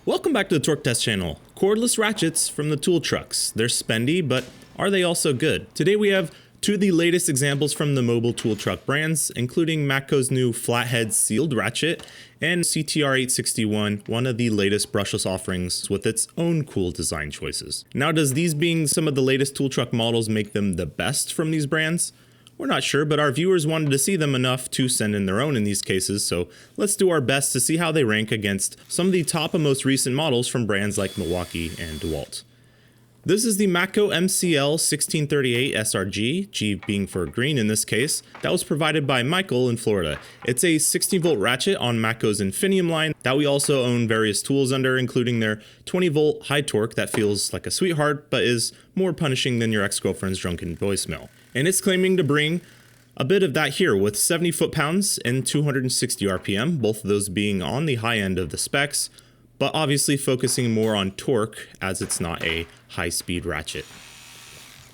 Welcome back to the Torque Test channel. Cordless ratchets from the tool trucks. They're spendy, but are they also good? Today we have two of the latest examples from the mobile tool truck brands, including Matco's new flathead sealed ratchet and CTR861, one of the latest brushless offerings with its own cool design choices. Now, does these being some of the latest tool truck models make them the best from these brands? We're not sure, but our viewers wanted to see them enough to send in their own in these cases, so let's do our best to see how they rank against some of the top and most recent models from brands like Milwaukee and DeWALT. This is the Matco MCL 1638 SRG, G being for green in this case, that was provided by Michael in Florida. It's a 16-volt ratchet on Matco's Infinium line that we also own various tools under, including their 20-volt high torque that feels like a sweetheart but is more punishing than your ex-girlfriend's drunken voicemail. And it's claiming to bring a bit of that here with 70 foot-pounds and 260 RPM, both of those being on the high end of the specs, but obviously focusing more on torque as it's not a high-speed ratchet.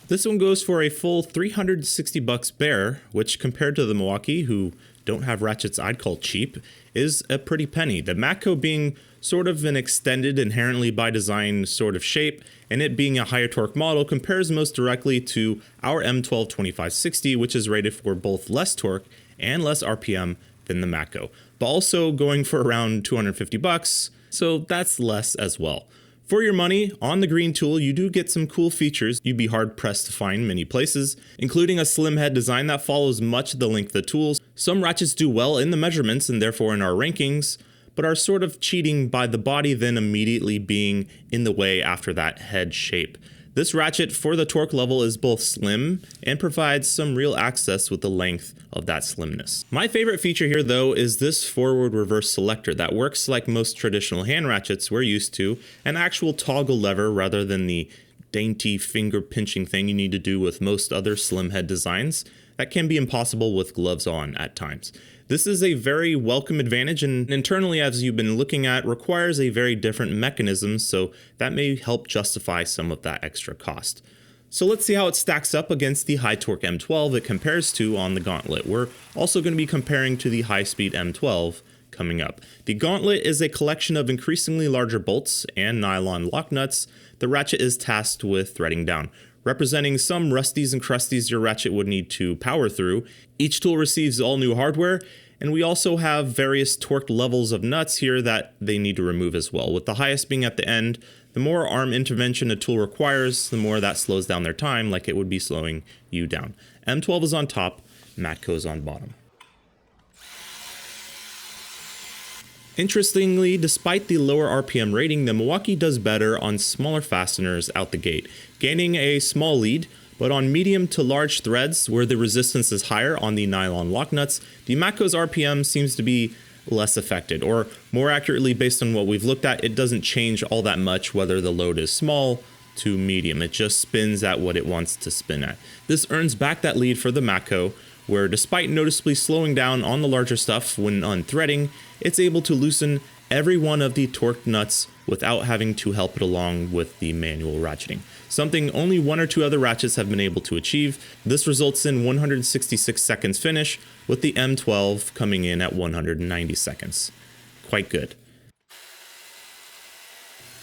This one goes for a full $360 bare, which compared to the Milwaukee, who don't have ratchets I'd call cheap, is a pretty penny. The Matco being sort of an extended, inherently by design sort of shape, and it being a higher torque model compares most directly to our M12 2560, which is rated for both less torque and less RPM than the Matco, but also going for around $250, so that's less as well. For your money, on the green tool, you do get some cool features you'd be hard pressed to find many places, including a slim head design that follows much of the length of the tools. Some ratchets do well in the measurements and therefore in our rankings, but are sort of cheating by the body then immediately being in the way after that head shape. This ratchet for the torque level is both slim and provides some real access with the length of that slimness. My favorite feature here though is this forward reverse selector that works like most traditional hand ratchets we're used to, an actual toggle lever rather than the dainty finger pinching thing you need to do with most other slim head designs that can be impossible with gloves on at times. This is a very welcome advantage, and internally, as you've been looking at, requires a very different mechanism, so that may help justify some of that extra cost. So let's see how it stacks up against the high torque M12 it compares to on the Gauntlet. We're also going to be comparing to the high speed M12 coming up. The Gauntlet is a collection of increasingly larger bolts and nylon lock nuts the ratchet is tasked with threading down, representing some rusties and crusties your ratchet would need to power through. Each tool receives all new hardware, and we also have various torque levels of nuts here that they need to remove as well, with the highest being at the end. The more arm intervention a tool requires, the more that slows down their time, like it would be slowing you down. M12 is on top, Matco is on bottom. Interestingly, despite the lower RPM rating, the Milwaukee does better on smaller fasteners out the gate, gaining a small lead, but on medium to large threads where the resistance is higher on the nylon lock nuts, the Matco's RPM seems to be less affected, or more accurately based on what we've looked at, it doesn't change all that much whether the load is small to medium, it just spins at what it wants to spin at. This earns back that lead for the Matco, where despite noticeably slowing down on the larger stuff when unthreading, it's able to loosen every one of the torque nuts without having to help it along with the manual ratcheting, something only one or two other ratchets have been able to achieve. This results in 166 seconds finish, with the M12 coming in at 190 seconds. Quite good.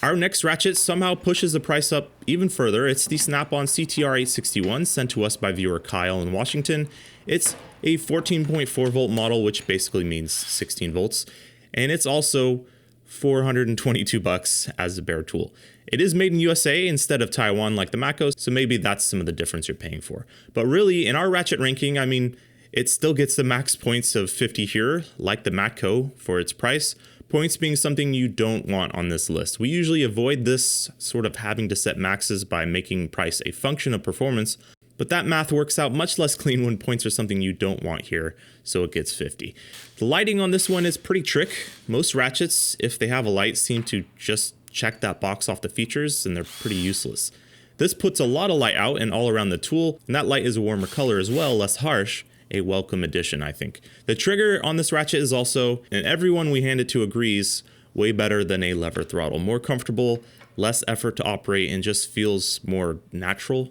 Our next ratchet somehow pushes the price up even further. It's the Snap-On CTR861 sent to us by viewer Kyle in Washington. It's a 14.4 volt model, which basically means 16 volts, and it's also $422 as a bare tool. It is made in USA instead of Taiwan like the Matco, so maybe that's some of the difference you're paying for. But really, in our ratchet ranking, I mean, it still gets the max points of 50 here, like the Matco, for its price. Points being something you don't want on this list. We usually avoid this sort of having to set maxes by making price a function of performance, but that math works out much less clean when points are something you don't want here, so it gets 50. The lighting on this one is pretty trick. Most ratchets, if they have a light, seem to just check that box off the features, and they're pretty useless. This puts a lot of light out and all around the tool, and that light is a warmer color as well, less harsh. A welcome addition, I think. The trigger on this ratchet is also, and everyone we hand it to agrees, way better than a lever throttle. More comfortable, less effort to operate, and just feels more natural.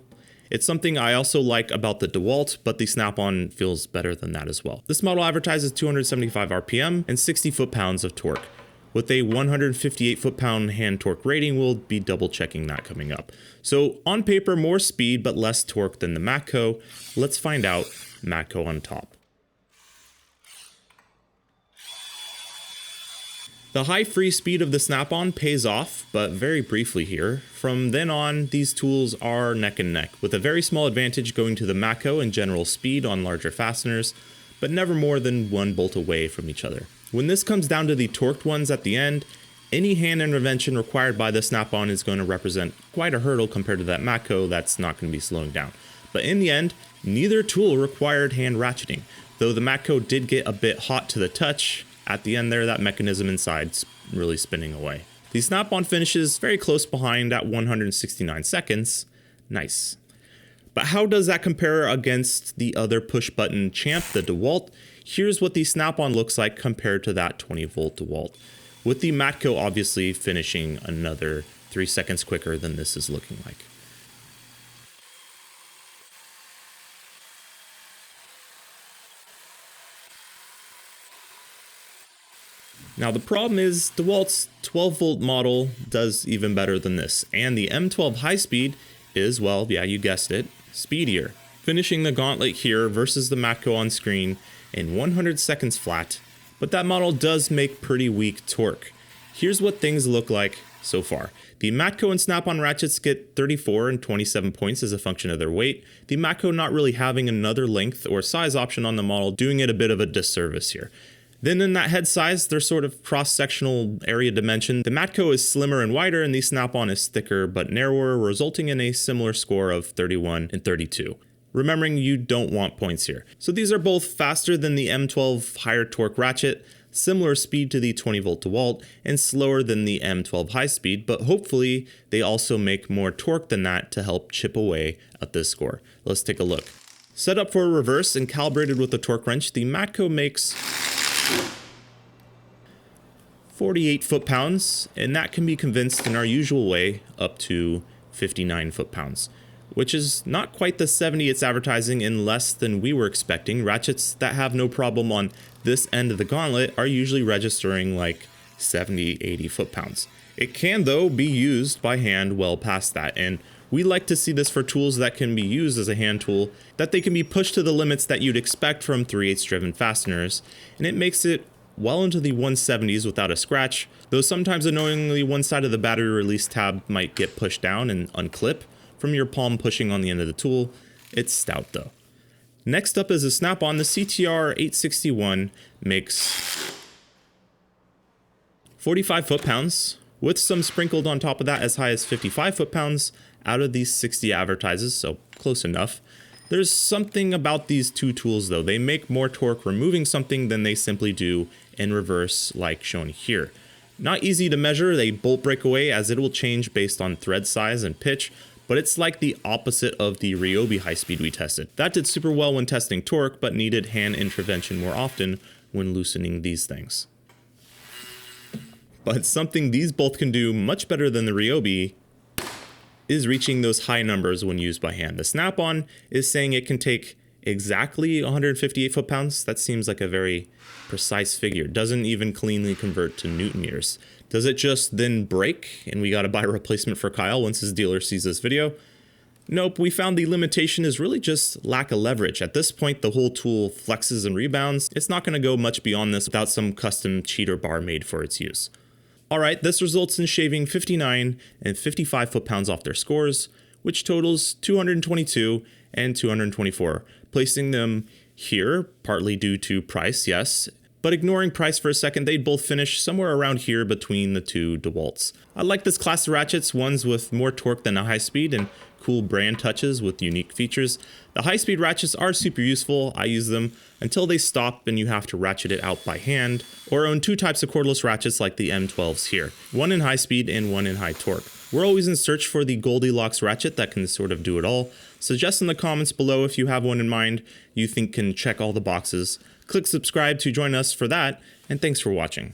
It's something I also like about the DeWALT, but the Snap-On feels better than that as well. This model advertises 275 RPM and 60 foot-pounds of torque. With a 158 foot-pound hand torque rating, we'll be double checking that coming up. So on paper, more speed but less torque than the Matco. Let's find out Matco on top. The high free speed of the Snap-On pays off, but very briefly here. From then on, these tools are neck and neck, with a very small advantage going to the Matco in general speed on larger fasteners, but never more than one bolt away from each other. When this comes down to the torqued ones at the end, any hand intervention required by the Snap-On is going to represent quite a hurdle compared to that Matco that's not going to be slowing down. But in the end, neither tool required hand ratcheting, though the Matco did get a bit hot to the touch. At the end there, that mechanism inside's really spinning away. The Snap-On finishes very close behind at 169 seconds. Nice. But how does that compare against the other push-button champ, the DeWALT? Here's what the Snap-On looks like compared to that 20-volt DeWALT, with the Matco obviously finishing another 3 seconds quicker than this is looking like. Now the problem is DeWalt's 12-volt model does even better than this, and the M12 high speed is, well, yeah, you guessed it, speedier. Finishing the gauntlet here versus the Matco on screen in 100 seconds flat, but that model does make pretty weak torque. Here's what things look like so far. The Matco and Snap-On ratchets get 34 and 27 points as a function of their weight, the Matco not really having another length or size option on the model, doing it a bit of a disservice here. Then in that head size, their sort of cross-sectional area dimension, the Matco is slimmer and wider and the Snap-On is thicker but narrower, resulting in a similar score of 31 and 32. Remembering you don't want points here. So these are both faster than the M12 higher torque ratchet, similar speed to the 20-volt DeWalt, and slower than the M12 high speed, but hopefully they also make more torque than that to help chip away at this score. Let's take a look. Set up for a reverse and calibrated with a torque wrench, the Matco makes 48 foot-pounds, and that can be convinced in our usual way up to 59 foot-pounds, which is not quite the 70 it's advertising and less than we were expecting. Ratchets that have no problem on this end of the gauntlet are usually registering like 70, 80 foot-pounds. It can, though, be used by hand well past that, and we like to see this for tools that can be used as a hand tool, that they can be pushed to the limits that you'd expect from 3/8 driven fasteners, and it makes it well into the 170s without a scratch, though sometimes annoyingly one side of the battery release tab might get pushed down and unclip from your palm pushing on the end of the tool. It's stout though. Next up is a Snap-On. The CTR 861 makes 45 foot-pounds, with some sprinkled on top of that as high as 55 foot-pounds out of these 60 advertises, so close enough. There's something about these two tools though. They make more torque removing something than they simply do in reverse, like shown here. Not easy to measure, they bolt break away as it will change based on thread size and pitch, but it's like the opposite of the Ryobi high speed we tested. That did super well when testing torque, but needed hand intervention more often when loosening these things. But something these both can do much better than the Ryobi is reaching those high numbers when used by hand. The Snap-On is saying it can take exactly 158 foot-pounds. That seems like a very precise figure. Doesn't even cleanly convert to Newton meters. Does it just then break and we gotta buy a replacement for Kyle once his dealer sees this video? Nope, we found the limitation is really just lack of leverage. At this point, the whole tool flexes and rebounds. It's not gonna go much beyond this without some custom cheater bar made for its use. Alright, this results in shaving 59 and 55 foot-pounds off their scores, which totals 222 and 224, placing them here, partly due to price, yes, but ignoring price for a second, they'd both finish somewhere around here between the two DeWalts. I like this class of ratchets, ones with more torque than a high speed and cool brand touches with unique features. The high speed ratchets are super useful. I use them until they stop and you have to ratchet it out by hand, or own two types of cordless ratchets like the M12s here, one in high speed and one in high torque. We're always in search for the Goldilocks ratchet that can sort of do it all. Suggest in the comments below if you have one in mind you think can check all the boxes. Click subscribe to join us for that, and thanks for watching.